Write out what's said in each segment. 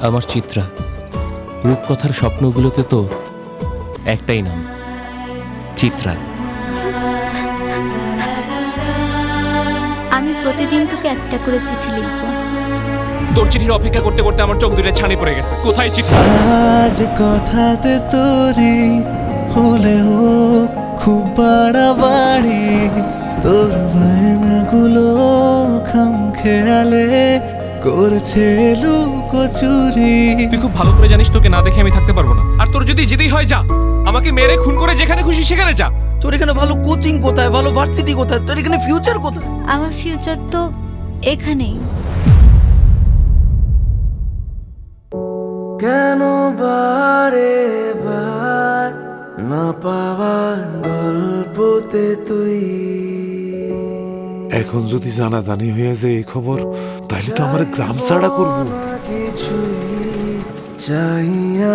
আমার চিত্রা, রূপকথার স্বপ্নগুলোতে তো একটাই নাম, চিত্রা। আমি প্রতিদিন তোকে একটা করে চিঠি লিখবো। তোর চিঠির অপেক্ষা করতে করতে আমার চোখ দুটো ছানি পড়ে গেছে। কোথায় চিঠি? আজ কথাতে তোরি হলে হোক খুব বাড়াবাড়ি, তোর বায়নাগুলো খাম খেয়ালে করছে লুকোচুরি। তুই খুব ভালো করে জানিস তোকে না দেখে আমি থাকতে পারবো না। আর তোর যদি যেতেই হয় যা, আমাকে মেরে খুন করে যেখানে খুশি সেখানে যা। তোর এখানে ভালো কোচিং কোথায়, ভালো ভার্সিটি কোথায়, তোর এখানে ফিউচার কোথায়? আমার ফিউচার তো এখানেই। কেন বারে বার না পাওয়ার গল্পতে তুই? এখন যদি জানাজানি হয়ে যায় এই খবর, তাহলে তো আমার গ্রাম ছাড়া করবো। চাই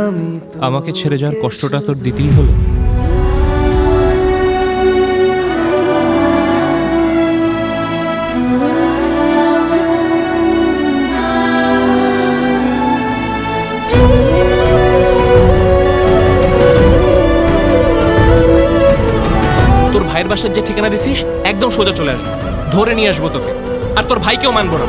আমি আমাকে ছেড়ে যাওয়ার কষ্টটা তোর দিতেই হলো। তোর ভাইয়ের বাসার যে ঠিকানা দিছিস একদম সোজা চলে আসবো, ধরে নিয়ে আসবো তোকে। আর তোর ভাইকেও মানবো না।